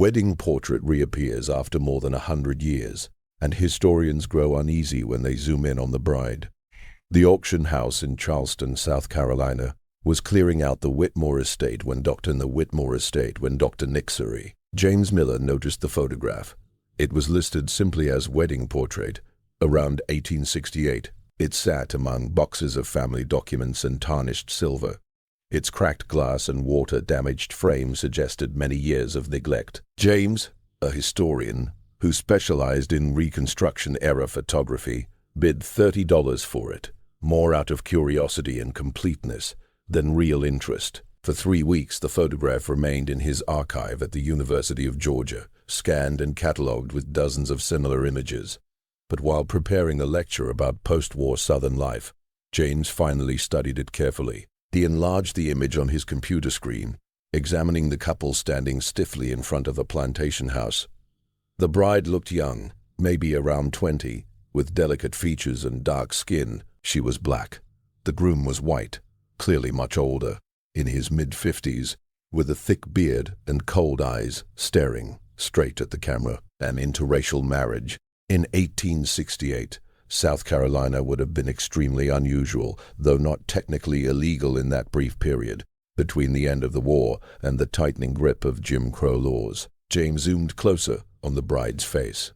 wedding portrait reappears after more than 100 years, and historians grow uneasy when they zoom in on the bride. The auction house in Charleston, South Carolina, was clearing out the Whitmore estate when Dr. Nixery. James Miller noticed the photograph. It was listed simply as wedding portrait. Around 1868, it sat among boxes of family documents and tarnished silver. Its cracked glass and water-damaged frame suggested many years of neglect. James, a historian who specialized in Reconstruction-era photography, bid $30 for it, more out of curiosity and completeness than real interest. For 3 weeks, the photograph remained in his archive at the University of Georgia, scanned and catalogued with dozens of similar images. But while preparing a lecture about post-war Southern life, James finally studied it carefully. He enlarged the image on his computer screen, examining the couple standing stiffly in front of a plantation house. The bride looked young, maybe around 20, with delicate features and dark skin. She was black. The groom was white, clearly much older, in his mid-50s, with a thick beard and cold eyes, staring straight at the camera. An interracial marriage in 1868, South Carolina would have been extremely unusual, though not technically illegal in that brief period, between the end of the war and the tightening grip of Jim Crow laws. James zoomed closer on the bride's face.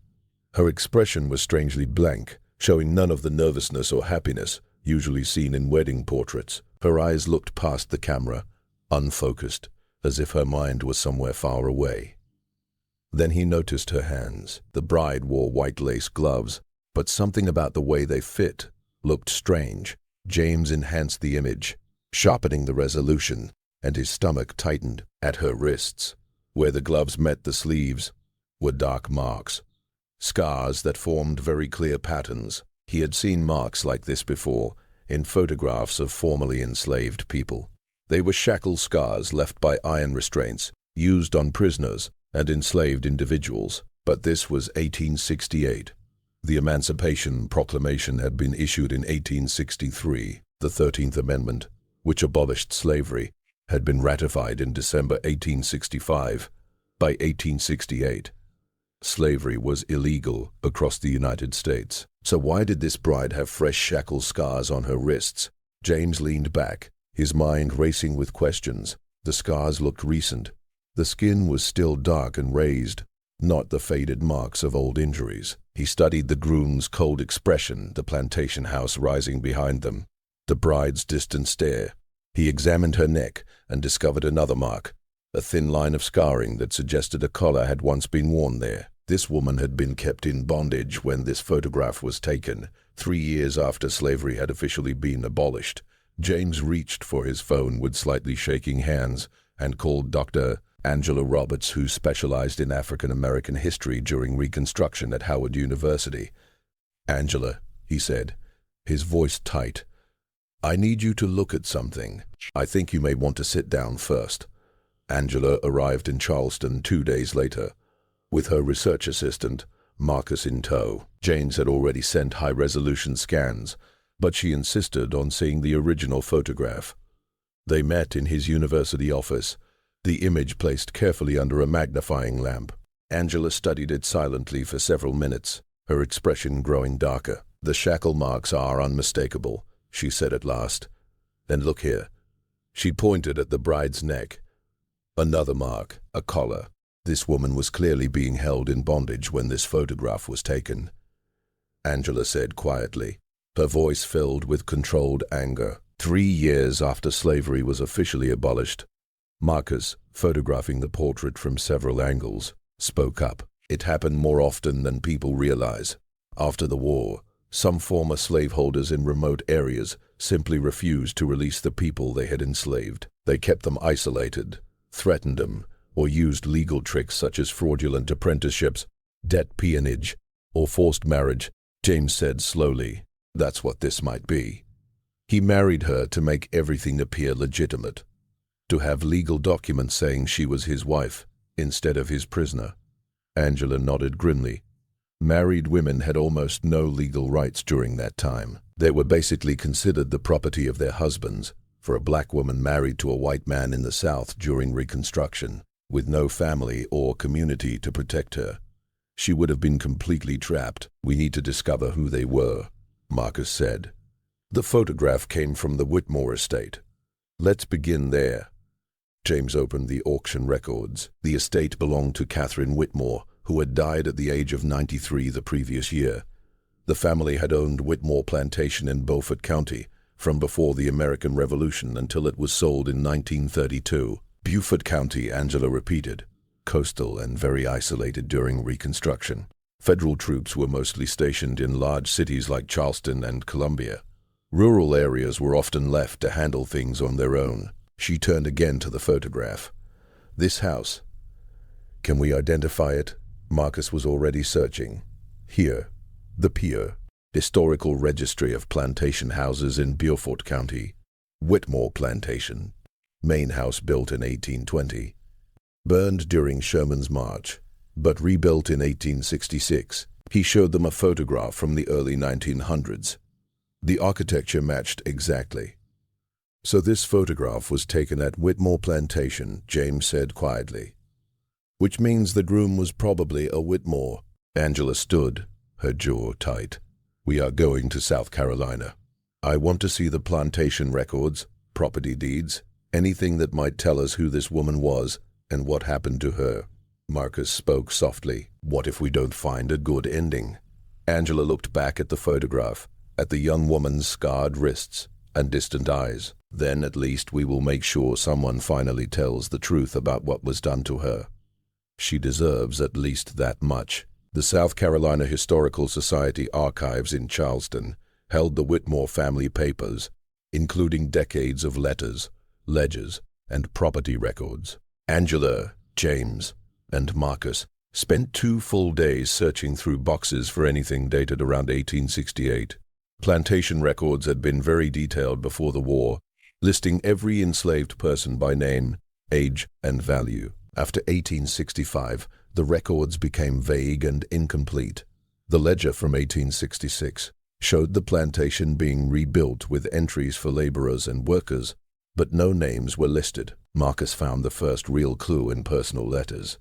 Her expression was strangely blank, showing none of the nervousness or happiness usually seen in wedding portraits. Her eyes looked past the camera, unfocused, as if her mind was somewhere far away. Then he noticed her hands. The bride wore white lace gloves, but something about the way they fit looked strange. James enhanced the image, sharpening the resolution, and his stomach tightened. At her wrists, where the gloves met the sleeves, were dark marks, scars that formed very clear patterns. He had seen marks like this before, in photographs of formerly enslaved people. They were shackle scars left by iron restraints, used on prisoners and enslaved individuals. But this was 1868. The Emancipation Proclamation had been issued in 1863. The 13th Amendment, which abolished slavery, had been ratified in December 1865. By 1868, slavery was illegal across the United States. So why did this bride have fresh shackle scars on her wrists? James leaned back, his mind racing with questions. The scars looked recent. The skin was still dark and raised, not the faded marks of old injuries. He studied the groom's cold expression, the plantation house rising behind them, the bride's distant stare. He examined her neck and discovered another mark, a thin line of scarring that suggested a collar had once been worn there. This woman had been kept in bondage when this photograph was taken, 3 years after slavery had officially been abolished. James reached for his phone with slightly shaking hands and called Dr. Angela Roberts, who specialized in African American history during Reconstruction at Howard University. "Angela," he said, his voice tight, "I need you to look at something. I think you may want to sit down first." Angela arrived in Charleston 2 days later, with her research assistant, Marcus, in tow. James had already sent high-resolution scans, but she insisted on seeing the original photograph. They met in his university office, the image placed carefully under a magnifying lamp. Angela studied it silently for several minutes, her expression growing darker. "The shackle marks are unmistakable," she said at last. "And look here." She pointed at the bride's neck. "Another mark, a collar. This woman was clearly being held in bondage when this photograph was taken," Angela said quietly, her voice filled with controlled anger. 3 years after slavery was officially abolished, Marcus, photographing the portrait from several angles, spoke up. "It happened more often than people realize. After the war, some former slaveholders in remote areas simply refused to release the people they had enslaved. They kept them isolated, threatened them, or used legal tricks such as fraudulent apprenticeships, debt peonage, or forced marriage." James said slowly, "That's what this might be." He married her to make everything appear legitimate, to have legal documents saying she was his wife instead of his prisoner. Angela nodded grimly. Married women had almost no legal rights during that time. They were basically considered the property of their husbands. For a black woman married to a white man in the South during Reconstruction, With no family or community to protect her, she would have been completely trapped. We need to discover who they were, Marcus said. The photograph came from the Whitmore estate. Let's begin there. James opened the auction records. The estate belonged to Catherine Whitmore, who had died at the age of 93 the previous year. The family had owned Whitmore Plantation in Beaufort County from before the American Revolution until it was sold in 1932. Beaufort County, Angela repeated, coastal and very isolated during Reconstruction. Federal troops were mostly stationed in large cities like Charleston and Columbia. Rural areas were often left to handle things on their own. She turned again to the photograph. This house. Can we identify it? Marcus was already searching. Here. The pier. Historical Registry of Plantation Houses in Beaufort County. Whitmore Plantation. Main house built in 1820. Burned during Sherman's March, but rebuilt in 1866. He showed them a photograph from the early 1900s. The architecture matched exactly. So this photograph was taken at Whitmore Plantation, James said quietly. Which means the groom was probably a Whitmore. Angela stood, her jaw tight. We are going to South Carolina. I want to see the plantation records, property deeds, anything that might tell us who this woman was and what happened to her. Marcus spoke softly. What if we don't find a good ending? Angela looked back at the photograph, at the young woman's scarred wrists and distant eyes. Then at least we will make sure someone finally tells the truth about what was done to her. She deserves at least that much. The South Carolina Historical Society archives in Charleston held the Whitmore family papers, including decades of letters, ledgers, and property records. Angela, James, and Marcus spent 2 full days searching through boxes for anything dated around 1868. Plantation records had been very detailed before the war, listing every enslaved person by name, age, and value. After 1865, the records became vague and incomplete. The ledger from 1866 showed the plantation being rebuilt with entries for laborers and workers, but no names were listed. Marcus found the first real clue in personal letters.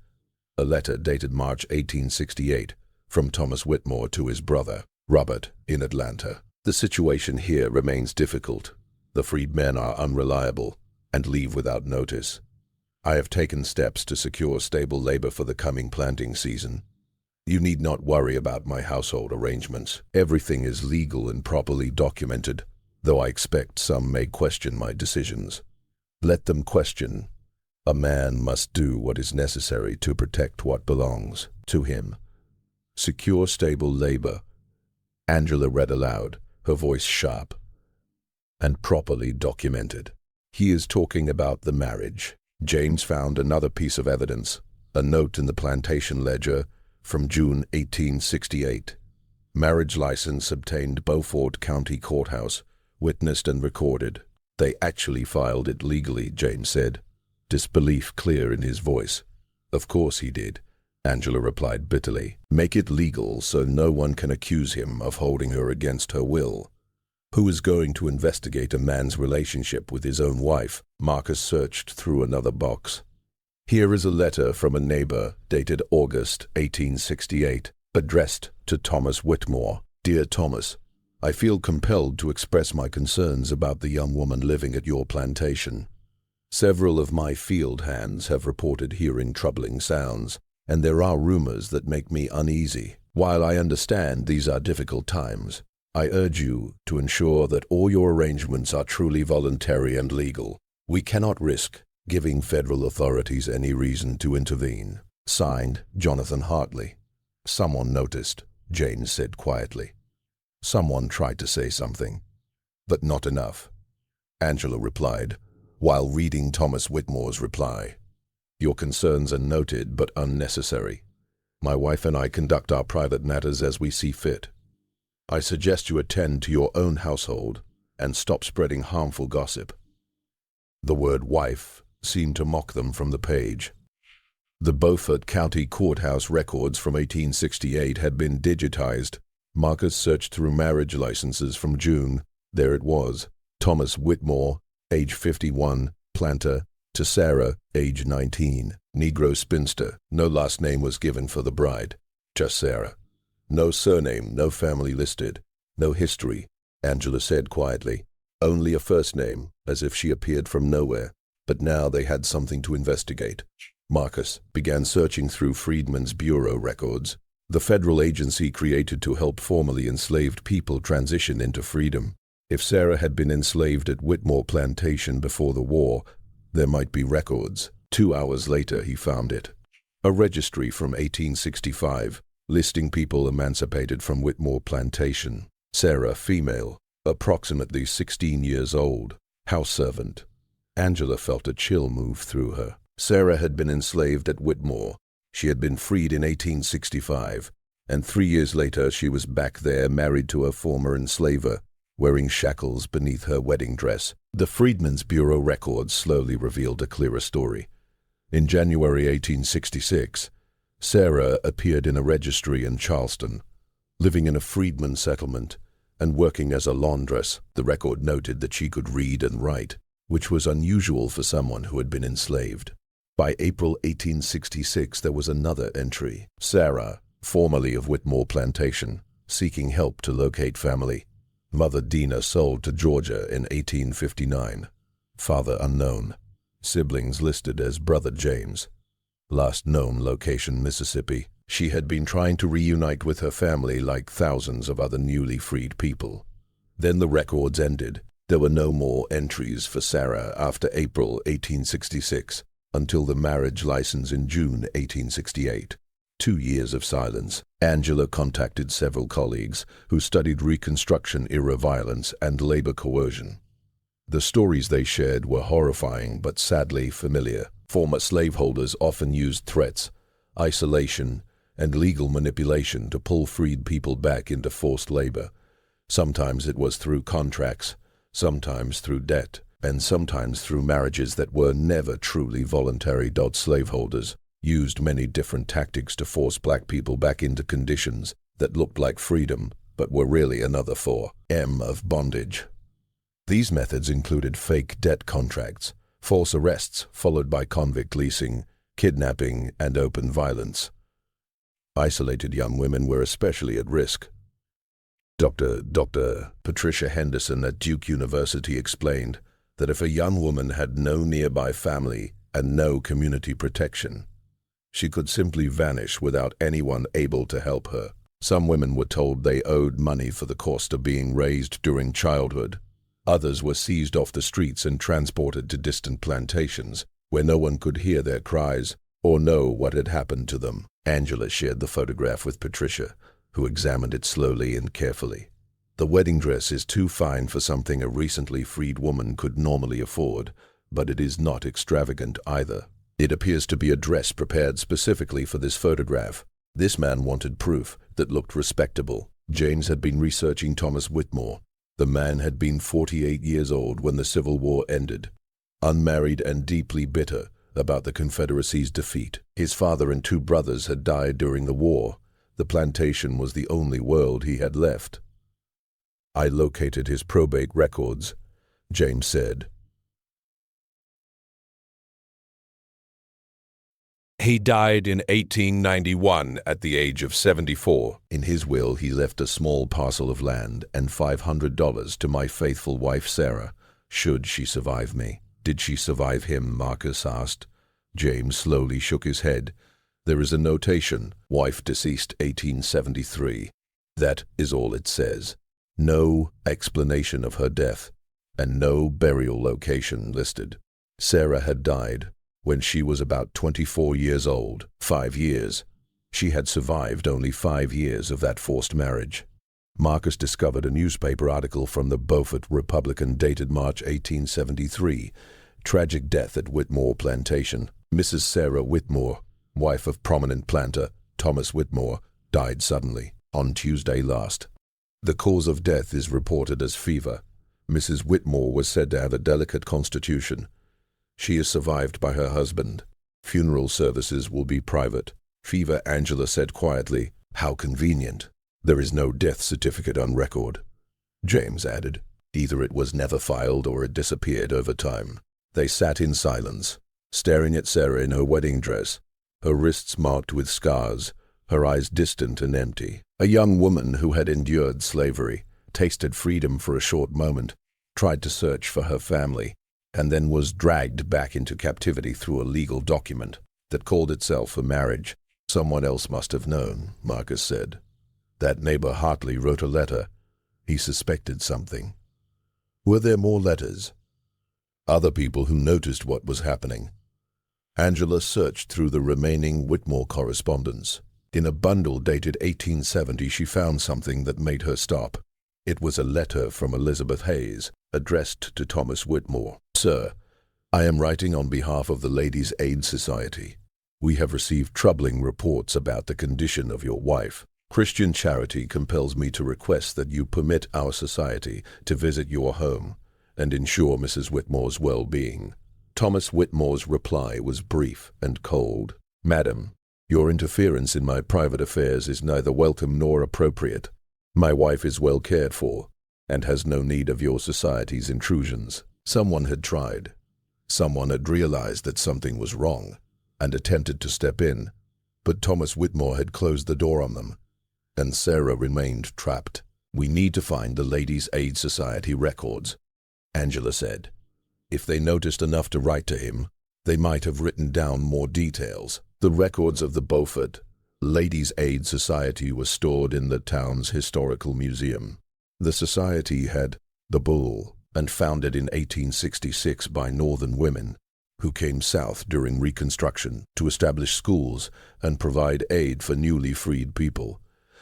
A letter dated March 1868 from Thomas Whitmore to his brother, Robert, in Atlanta. The situation here remains difficult. The freedmen are unreliable and leave without notice. I have taken steps to secure stable labor for the coming planting season. You need not worry about my household arrangements. Everything is legal and properly documented, though I expect some may question my decisions. Let them question. A man must do what is necessary to protect what belongs to him. Secure stable labor. Angela read aloud, her voice sharp. And properly documented. He is talking about the marriage. James found another piece of evidence, a note in the plantation ledger from June 1868. Marriage license obtained Beaufort County Courthouse, witnessed and recorded. They actually filed it legally, James said, disbelief clear in his voice. Of course he did, Angela replied bitterly. Make it legal so no one can accuse him of holding her against her will. Who is going to investigate a man's relationship with his own wife? Marcus searched through another box. Here is a letter from a neighbor dated August 1868, addressed to Thomas Whitmore. Dear Thomas, I feel compelled to express my concerns about the young woman living at your plantation. Several of my field hands have reported hearing troubling sounds, and there are rumors that make me uneasy. While I understand these are difficult times, I urge you to ensure that all your arrangements are truly voluntary and legal. We cannot risk giving federal authorities any reason to intervene. Signed, Jonathan Hartley. Someone noticed, Jane said quietly. Someone tried to say something, but not enough. Angela replied, while reading Thomas Whitmore's reply. Your concerns are noted but unnecessary. My wife and I conduct our private matters as we see fit. I suggest you attend to your own household and stop spreading harmful gossip. The word wife seemed to mock them from the page. The Beaufort County Courthouse records from 1868 had been digitized. Marcus searched through marriage licenses from June. There it was. Thomas Whitmore, age 51, planter, To Sarah, age 19, Negro spinster. No last name was given for the bride. Just Sarah. No surname, no family listed, no history, Angela said quietly. Only a first name, as if she appeared from nowhere. But now they had something to investigate. Marcus began searching through Freedmen's Bureau records, the federal agency created to help formerly enslaved people transition into freedom. If Sarah had been enslaved at Whitmore Plantation before the war, there might be records. 2 hours later, he found it. A registry from 1865, listing people emancipated from Whitmore Plantation. Sarah, female, approximately 16 years old, house servant. Angela felt a chill move through her. Sarah had been enslaved at Whitmore. She had been freed in 1865, and 3 years later she was back there married to a former enslaver, wearing shackles beneath her wedding dress. The Freedmen's Bureau records slowly revealed a clearer story. In January 1866, Sarah appeared in a registry in Charleston, living in a freedman settlement and working as a laundress. The record noted that she could read and write, which was unusual for someone who had been enslaved. By April 1866, there was another entry. Sarah, formerly of Whitmore Plantation, seeking help to locate family. Mother Dina sold to Georgia in 1859. Father unknown. Siblings listed as Brother James. Last known location, Mississippi. She had been trying to reunite with her family like thousands of other newly freed people. Then the records ended. There were no more entries for Sarah after April 1866, until the marriage license in June 1868. 2 years of silence. Angela contacted several colleagues who studied Reconstruction-era violence and labor coercion. The stories they shared were horrifying but sadly familiar. Former slaveholders often used threats, isolation, and legal manipulation to pull freed people back into forced labor. Sometimes it was through contracts, sometimes through debt, and sometimes through marriages that were never truly voluntary. Slaveholders used many different tactics to force black people back into conditions that looked like freedom, but were really another form of bondage. These methods included fake debt contracts, false arrests followed by convict leasing, kidnapping, and open violence. Isolated young women were especially at risk. Dr. Patricia Henderson at Duke University explained that if a young woman had no nearby family and no community protection, she could simply vanish without anyone able to help her. Some women were told they owed money for the cost of being raised during childhood. Others were seized off the streets and transported to distant plantations, where no one could hear their cries or know what had happened to them. Angela shared the photograph with Patricia, who examined it slowly and carefully. The wedding dress is too fine for something a recently freed woman could normally afford, but it is not extravagant either. It appears to be a dress prepared specifically for this photograph. This man wanted proof that looked respectable. James had been researching Thomas Whitmore. The man had been 48 years old when the Civil War ended, unmarried and deeply bitter about the Confederacy's defeat. His father and 2 brothers had died during the war. The plantation was the only world he had left. I located his probate records, James said. He died in 1891 at the age of 74. In his will, he left a small parcel of land and $500 to my faithful wife Sarah, should she survive me. Did she survive him? Marcus asked. James slowly shook his head. There is a notation, wife deceased 1873. That is all it says. No explanation of her death, and no burial location listed. Sarah had died when she was about 24 years old. 5 years. She had survived only 5 years of that forced marriage. Marcus discovered a newspaper article from the Beaufort Republican dated March 1873. Tragic death at Whitmore Plantation. Mrs. Sarah Whitmore, wife of prominent planter Thomas Whitmore, died suddenly on Tuesday last. The cause of death is reported as fever. Mrs. Whitmore was said to have a delicate constitution. She is survived by her husband. Funeral services will be private. Fever, Angela said quietly. How convenient. There is no death certificate on record. James added. Either it was never filed or it disappeared over time. They sat in silence. staring at Sarah in her wedding dress, her wrists marked with scars, her eyes distant and empty. A young woman who had endured slavery, tasted freedom for a short moment, tried to search for her family, and then was dragged back into captivity through a legal document that called itself a marriage. Someone else must have known, Marcus said. That neighbor Hartley wrote a letter. He suspected something. Were there more letters? Other people who noticed what was happening. Angela searched through the remaining Whitmore correspondence. In a bundle dated 1870, she found something that made her stop. It was a letter from Elizabeth Hayes, addressed to Thomas Whitmore. Sir, I am writing on behalf of the Ladies' Aid Society. We have received troubling reports about the condition of your wife. Christian charity compels me to request that you permit our society to visit your home and ensure Mrs. Whitmore's well-being. Thomas Whitmore's reply was brief and cold. Madam, your interference in my private affairs is neither welcome nor appropriate. My wife is well cared for and has no need of your society's intrusions. Someone had tried. Someone had realized that something was wrong and attempted to step in, but Thomas Whitmore had closed the door on them, and Sarah remained trapped. We need to find the Ladies' Aid Society records, Angela said. If they noticed enough to write to him, they might have written down more details. The records of the Beaufort Ladies' Aid Society were stored in the town's historical museum. The society had the bull and founded in 1866 by Northern women who came south during Reconstruction to establish schools and provide aid for newly freed people.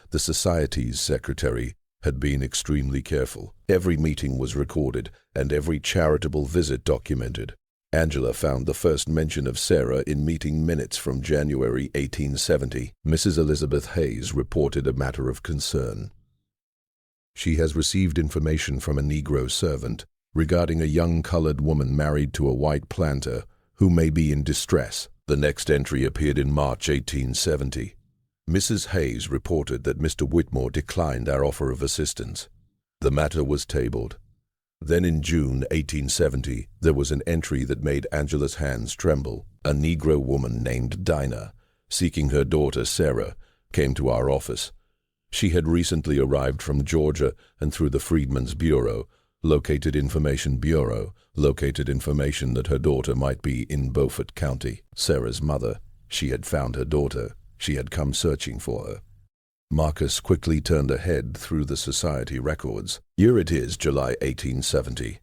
The society's secretary had been extremely careful. Every meeting was recorded and every charitable visit documented. Angela found the first mention of Sarah in meeting minutes from January 1870. Mrs. Elizabeth Hayes reported a matter of concern. She has received information from a Negro servant regarding a young colored woman married to a white planter who may be in distress. The next entry appeared in March 1870. Mrs. Hayes reported that Mr. Whitmore declined our offer of assistance. The matter was tabled. Then in June 1870, there was an entry that made Angela's hands tremble. A Negro woman named Dinah, seeking her daughter Sarah, came to our office. She had recently arrived from Georgia and through the Freedmen's Bureau, located information that her daughter might be in Beaufort County. Sarah's mother, she had found her daughter. She had come searching for her. Marcus quickly turned ahead through the society records. Here it is, July 1870.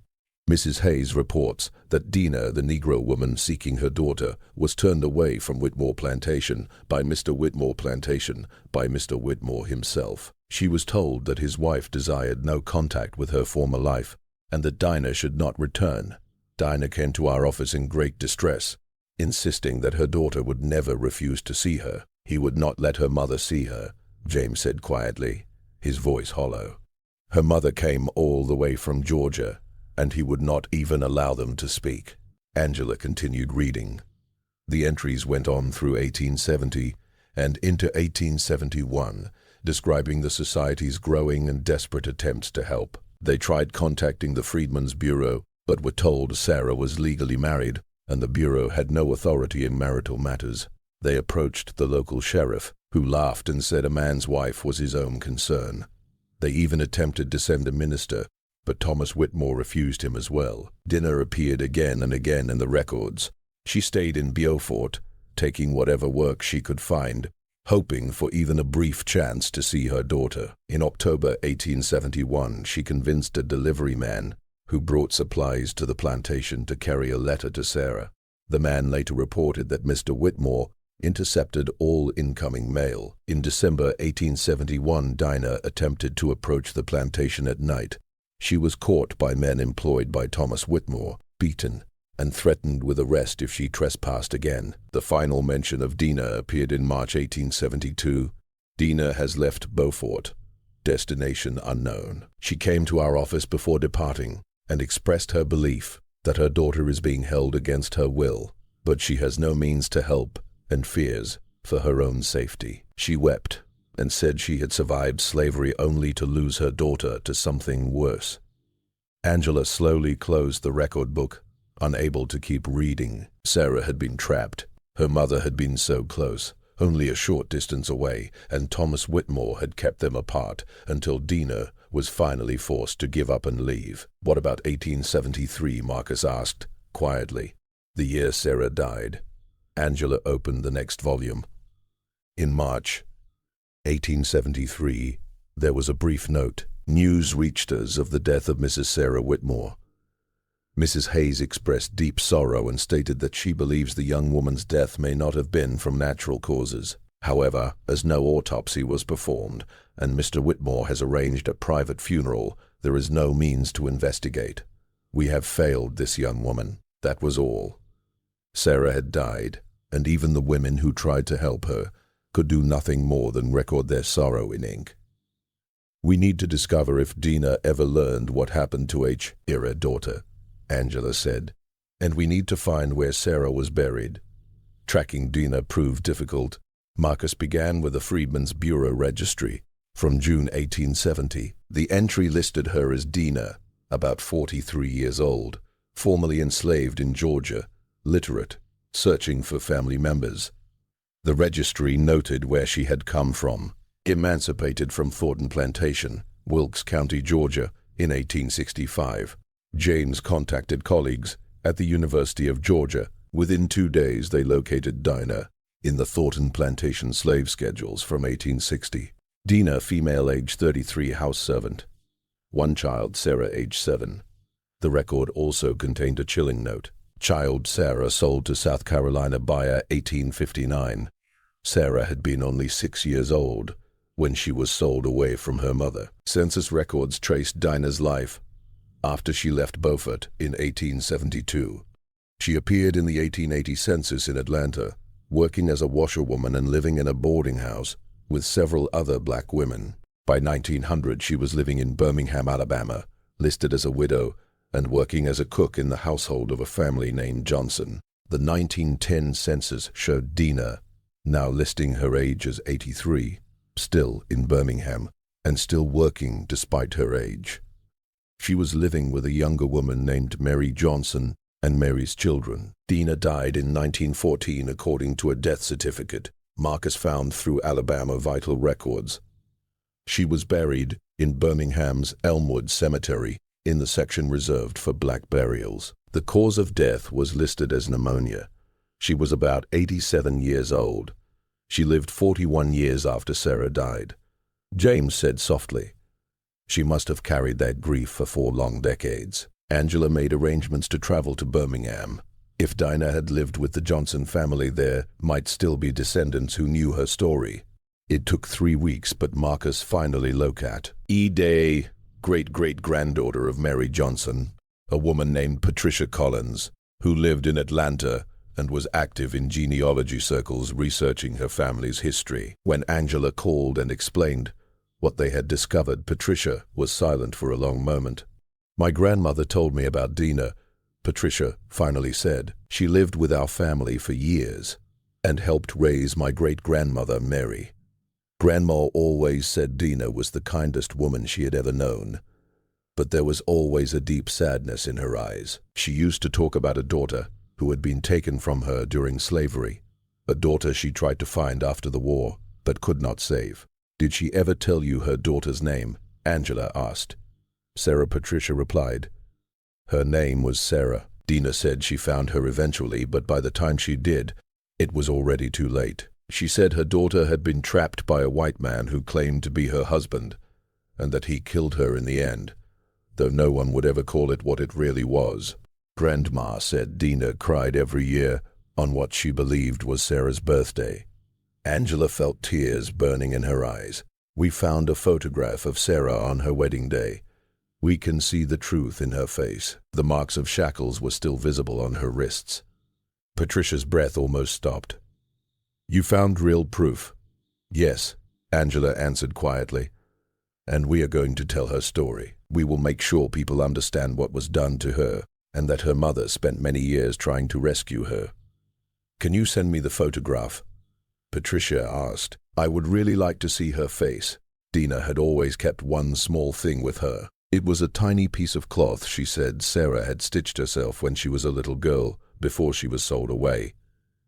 Mrs. Hayes reports that Dinah, the Negro woman seeking her daughter, was turned away from Whitmore Plantation by Mr. Whitmore himself. She was told that his wife desired no contact with her former life and that Dinah should not return. Dinah came to our office in great distress, insisting that her daughter would never refuse to see her. He would not let her mother see her, James said quietly, his voice hollow. Her mother came all the way from Georgia, and he would not even allow them to speak. Angela continued reading. The entries went on through 1870 and into 1871, describing the society's growing and desperate attempts to help. They tried contacting the Freedmen's Bureau, but were told Sarah was legally married, and the Bureau had no authority in marital matters. They approached the local sheriff, who laughed and said a man's wife was his own concern. They even attempted to send a minister, but Thomas Whitmore refused him as well. Dinah appeared again and again in the records. She stayed in Beaufort, taking whatever work she could find, hoping for even a brief chance to see her daughter. In October 1871, she convinced a delivery man who brought supplies to the plantation to carry a letter to Sarah. The man later reported that Mr. Whitmore intercepted all incoming mail. In December 1871, Dinah attempted to approach the plantation at night. She was caught by men employed by Thomas Whitmore, beaten, and threatened with arrest if she trespassed again. The final mention of Dinah appeared in March 1872. Dinah has left Beaufort, destination unknown. She came to our office before departing and expressed her belief that her daughter is being held against her will, but she has no means to help and fears for her own safety. She wept and said she had survived slavery only to lose her daughter to something worse. Angela slowly closed the record book, unable to keep reading. Sarah had been trapped. Her mother had been so close, only a short distance away, and Thomas Whitmore had kept them apart until Dina was finally forced to give up and leave. What about 1873? Marcus asked, quietly. The year Sarah died. Angela opened the next volume. In March 1873, there was a brief note. News reached us of the death of Mrs. Sarah Whitmore. Mrs. Hayes expressed deep sorrow and stated that she believes the young woman's death may not have been from natural causes. However, as no autopsy was performed and Mr. Whitmore has arranged a private funeral, there is no means to investigate. We have failed this young woman. That was all. Sarah had died, and even the women who tried to help her could do nothing more than record their sorrow in ink. We need to discover if Dina ever learned what happened to her daughter, Angela said, and we need to find where Sarah was buried. Tracking Dina proved difficult. Marcus began with the Freedmen's Bureau registry. From June 1870, the entry listed her as Dina, about 43 years old, formerly enslaved in Georgia, literate, searching for family members. The registry noted where she had come from, emancipated from Thornton Plantation, Wilkes County, Georgia, in 1865. James contacted colleagues at the University of Georgia. Within 2 days, they located Dina in the Thornton Plantation slave schedules from 1860. Dina, female, age 33, house servant. One child, Sarah, age 7. The record also contained a chilling note. Child Sarah sold to South Carolina buyer 1859. Sarah had been only 6 years old when she was sold away from her mother. Census records traced Dina's life after she left Beaufort in 1872. She appeared in the 1880 census in Atlanta, working as a washerwoman and living in a boarding house with several other black women. By 1900, she was living in Birmingham, Alabama, listed as a widow and working as a cook in the household of a family named Johnson. The 1910 census showed Dina, now listing her age as 83, still in Birmingham, and still working despite her age. She was living with a younger woman named Mary Johnson and Mary's children. Dina died in 1914 according to a death certificate Marcus found through Alabama vital records. She was buried in Birmingham's Elmwood Cemetery in the section reserved for black burials. The cause of death was listed as pneumonia. She was about 87 years old. She lived 41 years after Sarah died. James said softly, "She must have carried that grief for 4 long decades." Angela made arrangements to travel to Birmingham. If Dina had lived with the Johnson family, there might still be descendants who knew her story. It took 3 weeks, but Marcus finally located Day, great-great-granddaughter of Mary Johnson, a woman named Patricia Collins, who lived in Atlanta and was active in genealogy circles researching her family's history. When Angela called and explained what they had discovered, Patricia was silent for a long moment. "My grandmother told me about Dina," Patricia finally said. "She lived with our family for years and helped raise my great-grandmother, Mary. Grandma always said Dina was the kindest woman she had ever known, but there was always a deep sadness in her eyes. She used to talk about a daughter who had been taken from her during slavery, a daughter she tried to find after the war but could not save." "Did she ever tell you her daughter's name?" Angela asked. Sarah Patricia replied, "Her name was Sarah. Dina said she found her eventually, but by the time she did, it was already too late. She said her daughter had been trapped by a white man who claimed to be her husband, and that he killed her in the end, though no one would ever call it what it really was. Grandma said Dina cried every year on what she believed was Sarah's birthday." Angela felt tears burning in her eyes. "We found a photograph of Sarah on her wedding day. We can see the truth in her face. The marks of shackles were still visible on her wrists." Patricia's breath almost stopped. "You found real proof?" "Yes," Angela answered quietly. "And we are going to tell her story. We will make sure people understand what was done to her and that her mother spent many years trying to rescue her." "Can you send me the photograph?" Patricia asked. "I would really like to see her face." Dina had always kept one small thing with her, It was a tiny piece of cloth she said Sarah had stitched herself when she was a little girl before she was sold away.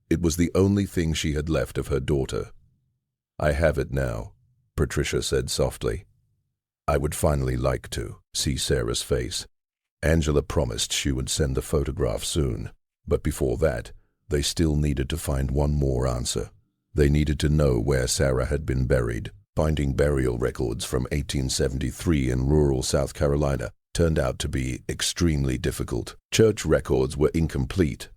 It was the only thing she had left of her daughter. "I have it now," Patricia said softly. "I would finally like to see Sarah's face." Angela promised she would send the photograph soon, but before that, they still needed to find one more answer. They needed to know where Sarah had been buried. Finding burial records from 1873 in rural South Carolina turned out to be extremely difficult. Church records were incomplete,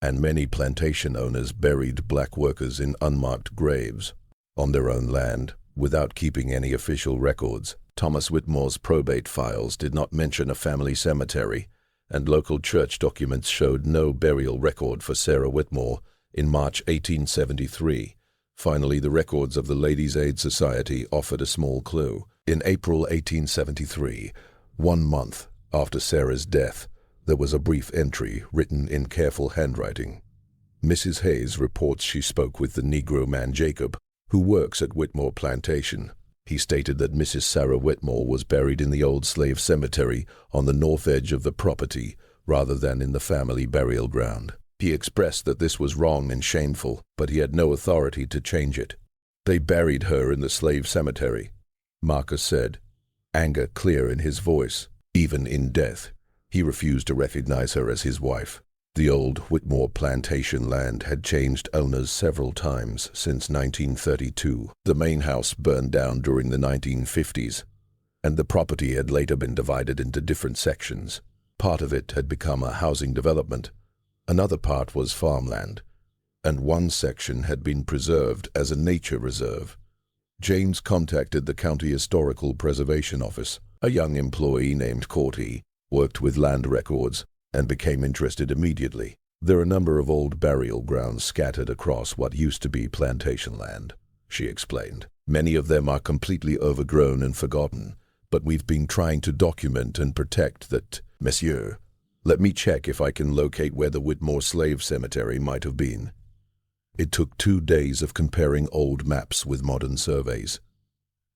and many plantation owners buried black workers in unmarked graves on their own land without keeping any official records. Thomas Whitmore's probate files did not mention a family cemetery, and local church documents showed no burial record for Sarah Whitmore in March 1873. Finally, the records of the Ladies' Aid Society offered a small clue. In April 1873, 1 month after Sarah's death, there was a brief entry written in careful handwriting. Mrs. Hayes reports she spoke with the Negro man Jacob, who works at Whitmore Plantation. He stated that Mrs. Sarah Whitmore was buried in the old slave cemetery on the north edge of the property rather than in the family burial ground. He expressed that this was wrong and shameful, but he had no authority to change it. "They buried her in the slave cemetery," Marcus said, anger clear in his voice. Even in death, he refused to recognize her as his wife. The old Whitmore plantation land had changed owners several times since 1932. The main house burned down during the 1950s, and the property had later been divided into different sections. Part of it had become a housing development. Another part was farmland, and one section had been preserved as a nature reserve. James contacted the County Historical Preservation Office. A young employee named Courtney worked with land records and became interested immediately. "There are a number of old burial grounds scattered across what used to be plantation land," she explained. "Many of them are completely overgrown and forgotten, but we've been trying to document and protect that. Monsieur, let me check if I can locate where the Whitmore slave cemetery might have been." It took 2 days of comparing old maps with modern surveys.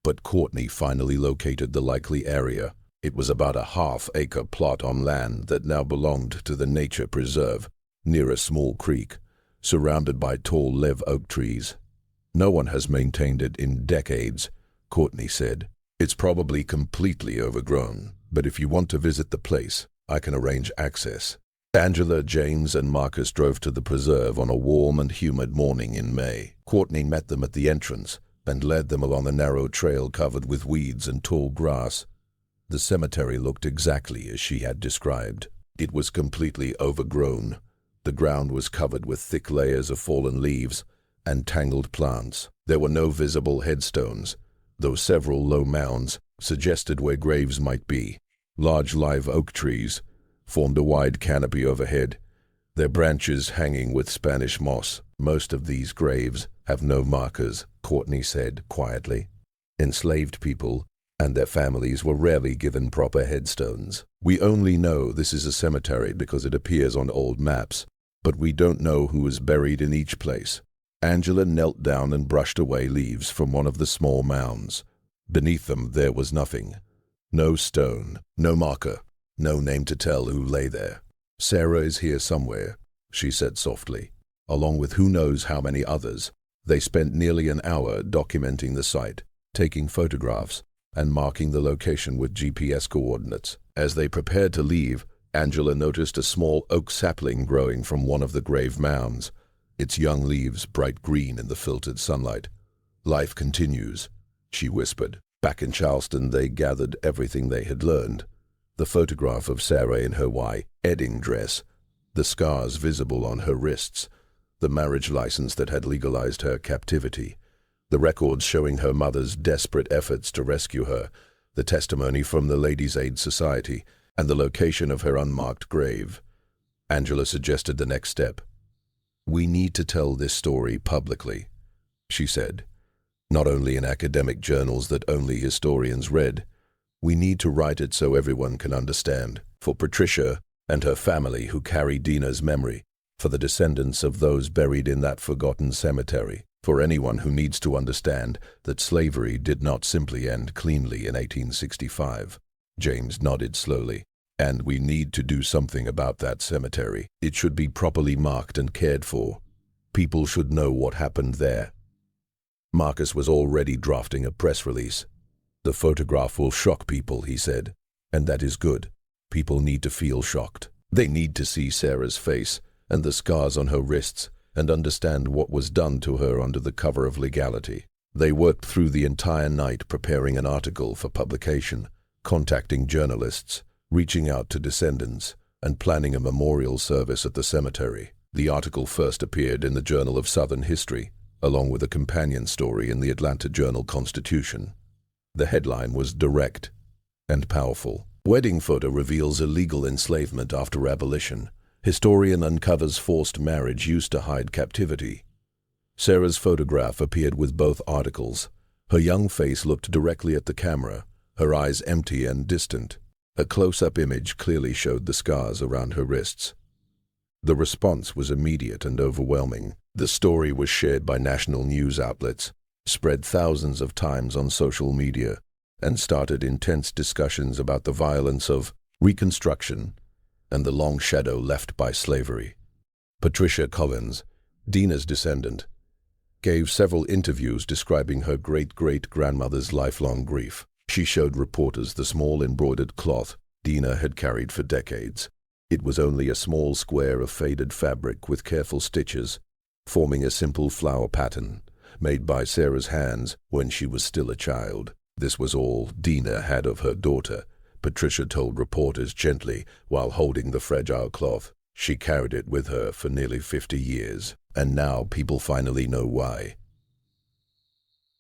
But Courtney finally located the likely area. It was about a half-acre plot on land that now belonged to the nature preserve, near a small creek, surrounded by tall live oak trees. "No one has maintained it in decades," Courtney said. "It's probably completely overgrown, but if you want to visit the place, I can arrange access." Angela, James, and Marcus drove to the preserve on a warm and humid morning in May. Courtney met them at the entrance and led them along a narrow trail covered with weeds and tall grass. The cemetery looked exactly as she had described. It was completely overgrown. The ground was covered with thick layers of fallen leaves and tangled plants. There were no visible headstones, though several low mounds suggested where graves might be. Large live oak trees formed a wide canopy overhead, their branches hanging with Spanish moss. "Most of these graves have no markers," Courtney said quietly. "Enslaved people and their families were rarely given proper headstones. We only know this is a cemetery because it appears on old maps, but we don't know who is buried in each place." Angela knelt down and brushed away leaves from one of the small mounds. Beneath them there was nothing. No stone, no marker, no name to tell who lay there. "Sarah is here somewhere," she said softly, along with who knows how many others. They spent nearly an hour documenting the site, taking photographs, and marking the location with GPS coordinates. As they prepared to leave, Angela noticed a small oak sapling growing from one of the grave mounds, its young leaves bright green in the filtered sunlight. "Life continues," she whispered. Back in Charleston, they gathered everything they had learned. The photograph of Sarah in her wedding dress, the scars visible on her wrists, the marriage license that had legalized her captivity, the records showing her mother's desperate efforts to rescue her, the testimony from the Ladies' Aid Society, and the location of her unmarked grave. Angela suggested the next step. "We need to tell this story publicly," she said. "Not only in academic journals that only historians read. We need to write it so everyone can understand. For Patricia and her family who carry Dina's memory, for the descendants of those buried in that forgotten cemetery, for anyone who needs to understand that slavery did not simply end cleanly in 1865. James nodded slowly. And we need to do something about that cemetery. It should be properly marked and cared for. People should know what happened there. Marcus was already drafting a press release. The photograph will shock people, he said. And that is good. People need to feel shocked. They need to see Sarah's face and the scars on her wrists and understand what was done to her under the cover of legality. They worked through the entire night preparing an article for publication, contacting journalists, reaching out to descendants, and planning a memorial service at the cemetery. The article first appeared in the Journal of Southern History, along with a companion story in the Atlanta Journal-Constitution. The headline was direct and powerful. Wedding photo reveals illegal enslavement after abolition. Historian uncovers forced marriage used to hide captivity. Sarah's photograph appeared with both articles. Her young face looked directly at the camera, her eyes empty and distant. A close-up image clearly showed the scars around her wrists. The response was immediate and overwhelming. The story was shared by national news outlets, spread thousands of times on social media, and started intense discussions about the violence of Reconstruction and the long shadow left by slavery. Patricia Collins, Dina's descendant, gave several interviews describing her great-great-grandmother's lifelong grief. She showed reporters the small embroidered cloth Dina had carried for decades. It was only a small square of faded fabric with careful stitches, forming a simple flower pattern, made by Sarah's hands when she was still a child. This was all Dina had of her daughter, Patricia told reporters gently while holding the fragile cloth. She carried it with her for nearly 50 years, and now people finally know why.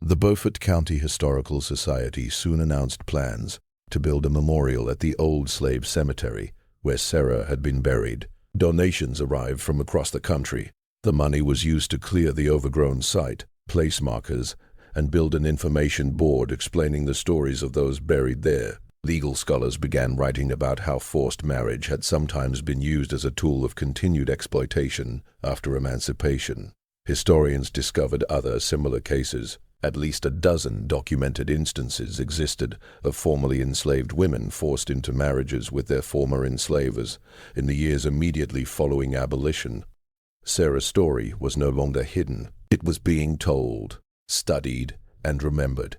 The Beaufort County Historical Society soon announced plans to build a memorial at the old slave cemetery where Sarah had been buried. Donations arrived from across the country. The money was used to clear the overgrown site, place markers, and build an information board explaining the stories of those buried there. Legal scholars began writing about how forced marriage had sometimes been used as a tool of continued exploitation after emancipation. Historians discovered other similar cases. At least a dozen documented instances existed of formerly enslaved women forced into marriages with their former enslavers in the years immediately following abolition. Sarah's story was no longer hidden. It was being told, studied, and remembered.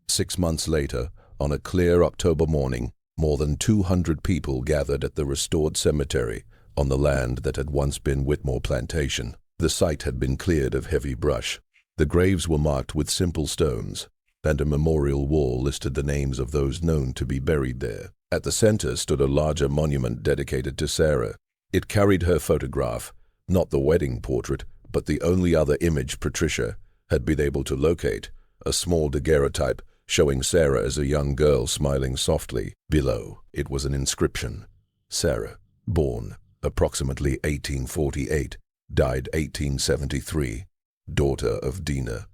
6 months later, on a clear October morning, more than 200 people gathered at the restored cemetery on the land that had once been Whitmore Plantation. The site had been cleared of heavy brush. The graves were marked with simple stones, and a memorial wall listed the names of those known to be buried there. At the center stood a larger monument dedicated to Sarah. It carried her photograph, not the wedding portrait, but the only other image Patricia had been able to locate, a small daguerreotype showing Sarah as a young girl smiling softly. Below, it was an inscription. Sarah, born approximately 1848, died 1873. Daughter of Dina,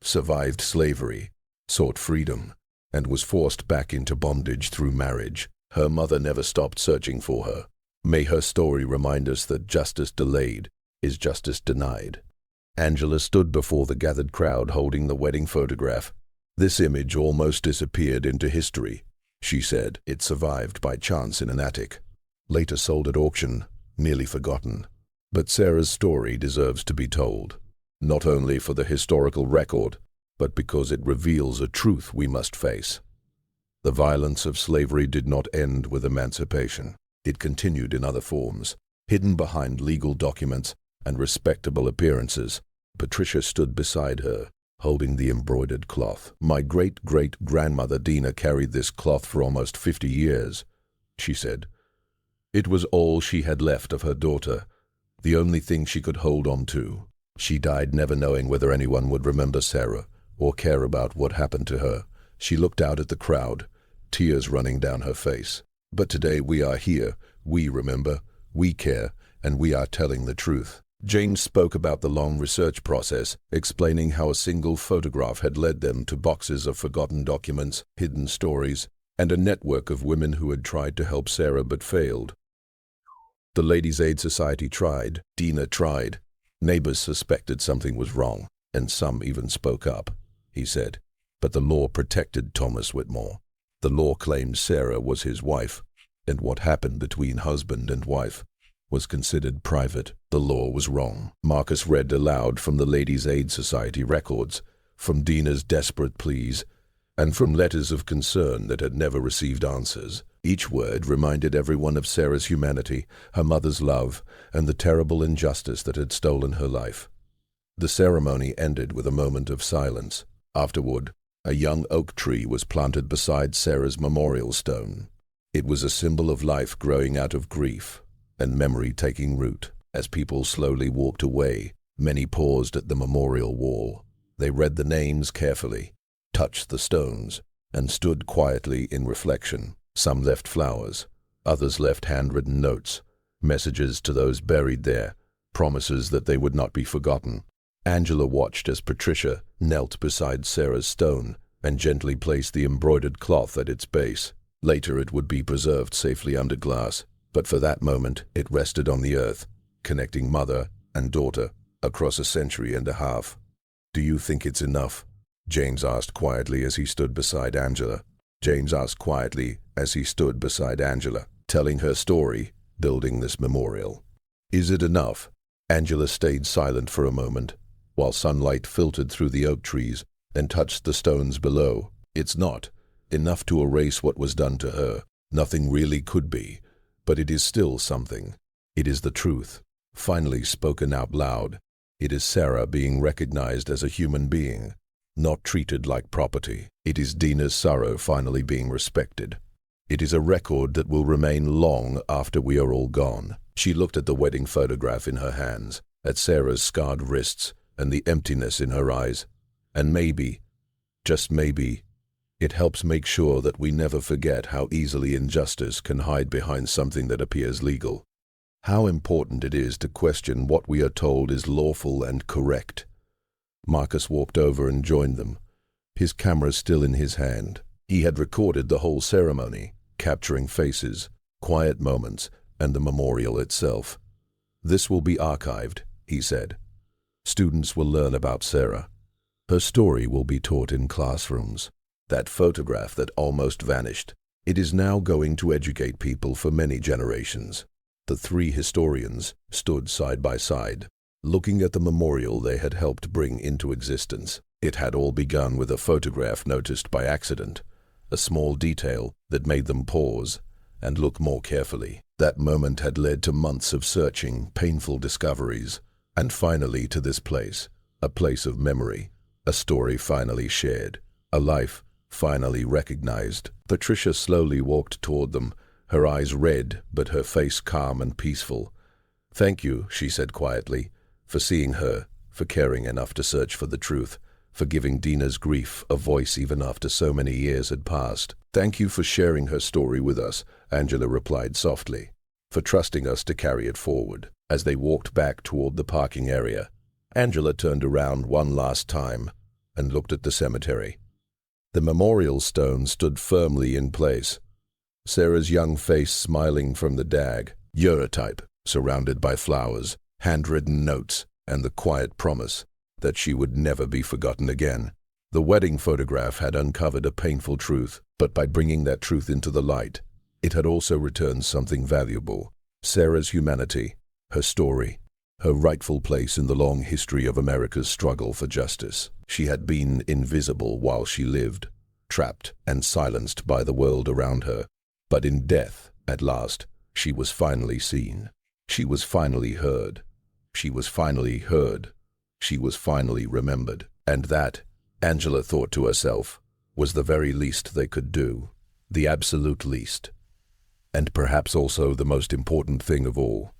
survived slavery, sought freedom, and was forced back into bondage through marriage. Her mother never stopped searching for her. May her story remind us that justice delayed is justice denied. Angela stood before the gathered crowd holding the wedding photograph. This image almost disappeared into history, she said. It survived by chance in an attic, later sold at auction, nearly forgotten. But Sarah's story deserves to be told. Not only for the historical record, but because it reveals a truth we must face. The violence of slavery did not end with emancipation. It continued in other forms, hidden behind legal documents and respectable appearances. Patricia stood beside her, holding the embroidered cloth. My great-great-grandmother Dina carried this cloth for almost 50 years, she said. It was all she had left of her daughter, the only thing she could hold on to. She died never knowing whether anyone would remember Sarah or care about what happened to her. She looked out at the crowd, tears running down her face. But today we are here, we remember, we care, and we are telling the truth. James spoke about the long research process, explaining how a single photograph had led them to boxes of forgotten documents, hidden stories, and a network of women who had tried to help Sarah but failed. The Ladies' Aid Society tried, Dina tried. Neighbors suspected something was wrong, and some even spoke up, he said. But the law protected Thomas Whitmore. The law claimed Sarah was his wife, and what happened between husband and wife was considered private. The law was wrong. Marcus read aloud from the Ladies' Aid Society records, from Dina's desperate pleas, and from letters of concern that had never received answers. Each word reminded everyone of Sarah's humanity, her mother's love, and the terrible injustice that had stolen her life. The ceremony ended with a moment of silence. Afterward, a young oak tree was planted beside Sarah's memorial stone. It was a symbol of life growing out of grief and memory taking root. As people slowly walked away, many paused at the memorial wall. They read the names carefully, touched the stones, and stood quietly in reflection. Some left flowers, others left handwritten notes, messages to those buried there, promises that they would not be forgotten. Angela watched as Patricia knelt beside Sarah's stone and gently placed the embroidered cloth at its base. Later it would be preserved safely under glass, but for that moment it rested on the earth, connecting mother and daughter across a century and a half. "Do you think it's enough?" James asked quietly as he stood beside Angela. Telling her story, building this memorial. "Is it enough?" Angela stayed silent for a moment, while sunlight filtered through the oak trees and touched the stones below. "It's not enough to erase what was done to her. Nothing really could be, but it is still something. It is the truth, finally spoken out loud. It is Sarah being recognized as a human being, not treated like property. It is Dina's sorrow finally being respected. It is a record that will remain long after we are all gone." She looked at the wedding photograph in her hands, at Sarah's scarred wrists and the emptiness in her eyes. "And maybe, just maybe, it helps make sure that we never forget how easily injustice can hide behind something that appears legal. How important it is to question what we are told is lawful and correct." Marcus walked over and joined them, his camera still in his hand. He had recorded the whole ceremony, capturing faces, quiet moments, and the memorial itself. "This will be archived," he said. "Students will learn about Sarah. Her story will be taught in classrooms. That photograph that almost vanished, it is now going to educate people for many generations." The three historians stood side by side, looking at the memorial they had helped bring into existence. It had all begun with a photograph noticed by accident, a small detail that made them pause and look more carefully. That moment had led to months of searching, painful discoveries, and finally to this place, a place of memory, a story finally shared, a life finally recognized. Patricia slowly walked toward them, her eyes red but her face calm and peaceful. "Thank you," she said quietly, "for seeing her, for caring enough to search for the truth, for giving Dina's grief a voice even after so many years had passed." "Thank you for sharing her story with us," Angela replied softly, "for trusting us to carry it forward." As they walked back toward the parking area, Angela turned around one last time and looked at the cemetery. The memorial stone stood firmly in place, Sarah's young face smiling from the daguerreotype, surrounded by flowers, handwritten notes, and the quiet promise that she would never be forgotten again. The wedding photograph had uncovered a painful truth, but by bringing that truth into the light, it had also returned something valuable: Sarah's humanity, her story, her rightful place in the long history of America's struggle for justice. She had been invisible while she lived, trapped and silenced by the world around her. But in death, at last, she was finally seen. She was finally heard. She was finally heard. She was finally remembered. And that, Angela thought to herself, was the very least they could do. The absolute least. And perhaps also the most important thing of all.